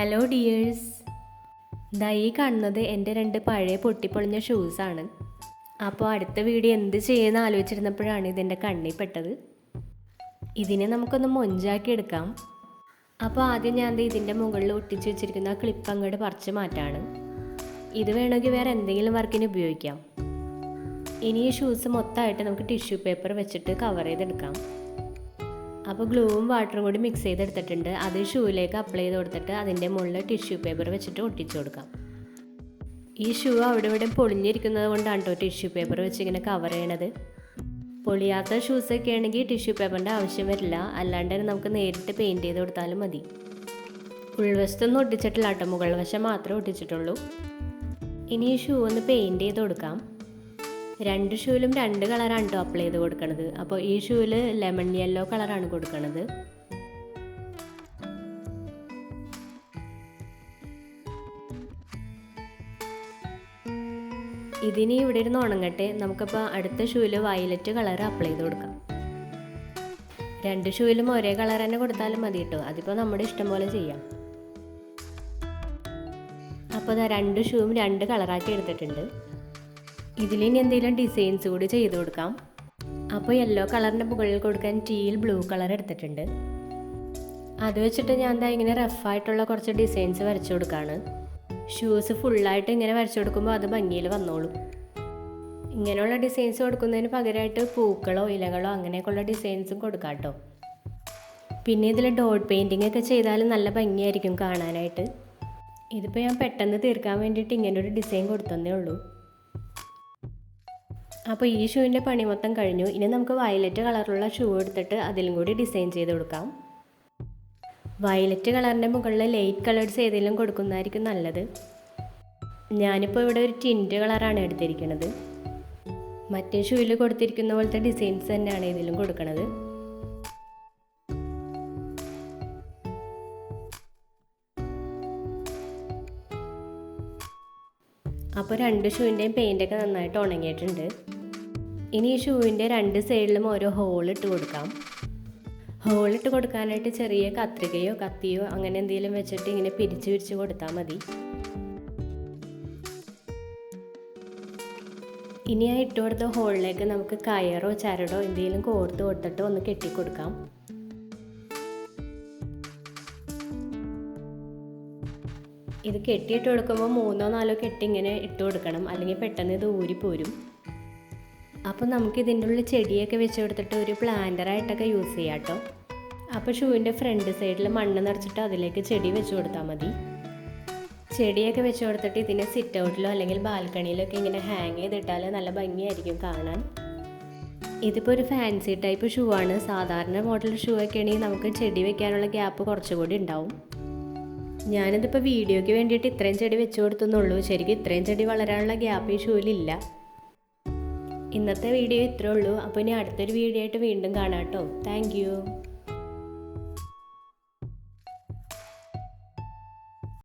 Hello dears, ഈ കാണുന്നത് എൻ്റെ 2 പഴയ പൊട്ടിപ്പൊളിഞ്ഞ ഷൂസാണ്. അപ്പോൾ അടുത്ത വീഡിയോ എന്ത് ചെയ്യുമെന്ന് ആലോചിച്ചിരുന്നപ്പോഴാണ് ഇതെൻ്റെ കണ്ണിൽ പെട്ടത്. ഇതിനെ നമുക്കൊന്ന് മൊഞ്ചാക്കി എടുക്കാം. അപ്പോൾ ആദ്യം ഞാൻ ഇതിൻ്റെ മുകളിൽ ഒട്ടിച്ച് വെച്ചിരിക്കുന്ന ക്ലിപ്പ് അങ്ങോട്ട് പറിച്ച് മാറ്റാണ്. ഇത് വേണമെങ്കിൽ വേറെ എന്തെങ്കിലും വർക്കിന് ഉപയോഗിക്കാം. ഇനി ഈ ഷൂസ് മൊത്തമായിട്ട് നമുക്ക് ടിഷ്യൂ പേപ്പർ വെച്ചിട്ട് കവർ ചെയ്തെടുക്കാം. അപ്പോൾ ഗ്ലൂവും വാട്ടറും കൂടി മിക്സ് ചെയ്തെടുത്തിട്ടുണ്ട്. അത് ഷൂവിലേക്ക് അപ്ലൈ ചെയ്ത് കൊടുത്തിട്ട് അതിൻ്റെ മുകളിൽ ടിഷ്യൂ പേപ്പർ വെച്ചിട്ട് ഒട്ടിച്ചു കൊടുക്കാം. ഈ ഷൂ അവിടെ ഇവിടെ പൊളിഞ്ഞിരിക്കുന്നത് കൊണ്ടാണ് കേട്ടോ ടിഷ്യൂ പേപ്പർ വെച്ച് ഇങ്ങനെ കവർ ചെയ്യണത്. പൊളിയാത്ത ഷൂസൊക്കെ ആണെങ്കിൽ ടിഷ്യൂ പേപ്പറിൻ്റെ ആവശ്യം വരില്ല, അല്ലാണ്ട് നമുക്ക് നേരിട്ട് പെയിൻറ്റ് ചെയ്ത് കൊടുത്താലും മതി. ഉൾവശത്തൊന്നും ഒട്ടിച്ചിട്ടില്ല കേട്ടോ, മുകൾ വശം മാത്രമേ ഒട്ടിച്ചിട്ടുള്ളൂ. ഇനി ഈ ഷൂ ഒന്ന് പെയിൻറ്റ് ചെയ്ത് കൊടുക്കാം. 2 ഷൂവിലും 2 കളറാണ് കേട്ടോ അപ്ലൈ ചെയ്ത് കൊടുക്കണത്. അപ്പോൾ ഈ ഷൂവിൽ ലെമൺ യെല്ലോ കളറാണ് കൊടുക്കണത്. ഇതിനി ഇവിടെ ഇരുന്ന് ഉണങ്ങട്ടെ. നമുക്കപ്പോൾ അടുത്ത ഷൂവിൽ വയലറ്റ് കളർ അപ്ലൈ ചെയ്ത് കൊടുക്കാം. 2 ഷൂവിലും ഒരേ കളർ തന്നെ കൊടുത്താലും മതി കേട്ടോ, അതിപ്പോൾ നമ്മുടെ ഇഷ്ടം പോലെ ചെയ്യാം. അപ്പോൾ 2 ഷൂവും 2 കളറാക്കി എടുത്തിട്ടുണ്ട്. ഇതിലിനി എന്തെങ്കിലും ഡിസൈൻസ് കൂടി ചെയ്ത് കൊടുക്കാം. അപ്പോൾ യെല്ലോ കളറിൻ്റെ മുകളിൽ കൊടുക്കാൻ ടീൽ ബ്ലൂ കളർ എടുത്തിട്ടുണ്ട്. അത് വെച്ചിട്ട് ഞാൻ ഇങ്ങനെ റഫായിട്ടുള്ള കുറച്ച് ഡിസൈൻസ് വരച്ചു കൊടുക്കുകയാണ്. ഷൂസ് ഫുള്ളായിട്ട് ഇങ്ങനെ വരച്ചു കൊടുക്കുമ്പോൾ അത് ഭംഗിയിൽ വന്നോളും. ഇങ്ങനെയുള്ള ഡിസൈൻസ് കൊടുക്കുന്നതിന് പകരമായിട്ട് പൂക്കളോ ഇലകളോ അങ്ങനെയൊക്കെയുള്ള ഡിസൈൻസും കൊടുക്കാം കേട്ടോ. പിന്നെ ഇതിൽ ഡോട്ട് പെയിൻറ്റിംഗ് ഒക്കെ ചെയ്താലും നല്ല ഭംഗിയായിരിക്കും കാണാനായിട്ട്. ഇതിപ്പോൾ ഞാൻ പെട്ടെന്ന് തീർക്കാൻ വേണ്ടിയിട്ട് ഇങ്ങനൊരു ഡിസൈൻ കൊടുത്തതേ ഉള്ളൂ. അപ്പോൾ ഈ ഷൂവിൻ്റെ പണി മൊത്തം കഴിഞ്ഞു. ഇനി നമുക്ക് വയലറ്റ് കളറുള്ള ഷൂ എടുത്തിട്ട് അതിലും കൂടി ഡിസൈൻ ചെയ്ത് കൊടുക്കാം. വയലറ്റ് കളറിൻ്റെ മുകളിൽ ലൈറ്റ് കളേഴ്സ് ഏതെങ്കിലും കൊടുക്കുന്നതായിരിക്കും നല്ലത്. ഞാനിപ്പോൾ ഇവിടെ ഒരു ടിൻറ്റ് കളറാണ് എടുത്തിരിക്കുന്നത്. മറ്റേ ഷൂവിൽ കൊടുത്തിരിക്കുന്ന പോലത്തെ ഡിസൈൻസ് തന്നെയാണ് ഇതിലും കൊടുക്കുന്നത്. അപ്പോൾ 2 ഷൂവിൻ്റെയും പെയിൻ്റൊക്കെ നന്നായിട്ട് ഉണങ്ങിയിട്ടുണ്ട്. ഇനി ഈ ഷൂവിൻ്റെ 2 സൈഡിലും ഓരോ ഹോളിട്ട് കൊടുക്കാം. ഹോളിട്ട് കൊടുക്കാനായിട്ട് ചെറിയ കത്രികയോ കത്തിയോ അങ്ങനെ എന്തെങ്കിലും വെച്ചിട്ട് ഇങ്ങനെ പിരിച്ച് കൊടുത്താൽ മതി. ഇനി ആ ഇട്ട് കൊടുത്ത ഹോളിലേക്ക് നമുക്ക് കയറോ ചരടോ എന്തെങ്കിലും കോർത്ത് കൊടുത്തിട്ട് ഒന്ന് കെട്ടിക്കൊടുക്കാം. ഇത് കെട്ടിയിട്ട് കൊടുക്കുമ്പോൾ 3 or 4 കെട്ടി ഇങ്ങനെ ഇട്ട് കൊടുക്കണം, അല്ലെങ്കിൽ പെട്ടെന്ന് ഇത് ഊരിപ്പോരും. അപ്പോൾ നമുക്ക് ഇതിൻ്റെ ഉള്ളിൽ ചെടിയൊക്കെ വെച്ച് കൊടുത്തിട്ട് ഒരു പ്ലാന്ററായിട്ടൊക്കെ യൂസ് ചെയ്യാം കേട്ടോ. അപ്പോൾ ഷൂവിൻ്റെ ഫ്രണ്ട് സൈഡിൽ മണ്ണ് നിറച്ചിട്ട് അതിലേക്ക് ചെടി വെച്ച് കൊടുത്താൽ മതി. ചെടിയൊക്കെ വെച്ച് കൊടുത്തിട്ട് ഇതിനെ സിറ്റ് ഔട്ടിലോ അല്ലെങ്കിൽ ബാൽക്കണിയിലോ ഒക്കെ ഇങ്ങനെ ഹാങ് ചെയ്തിട്ടാൽ നല്ല ഭംഗിയായിരിക്കും കാണാൻ. ഇതിപ്പോൾ ഒരു ഫാൻസി ടൈപ്പ് ഷൂ ആണ്. സാധാരണ മോഡൽ ഷൂ ഒക്കെ ആണെങ്കിൽ നമുക്ക് ചെടി വെക്കാനുള്ള ഗ്യാപ്പ് കുറച്ചുകൂടി ഉണ്ടാവും. ഞാനിതിപ്പോൾ വീഡിയോയ്ക്ക് വേണ്ടിയിട്ട് ഇത്രയും ചെടി വെച്ച് കൊടുത്തുന്നുള്ളൂ. ശരിക്കും ഇത്രയും ചെടി വളരാനുള്ള ഗ്യാപ്പ് ഈ ഷൂവിലില്ല. ഇന്നത്തെ വീഡിയോ ഇത്രേ ഉള്ളൂ. അപ്പോൾ ഇനി അടുത്തൊരു വീഡിയോ ആയിട്ട് വീണ്ടും കാണാം കേട്ടോ. Thank you.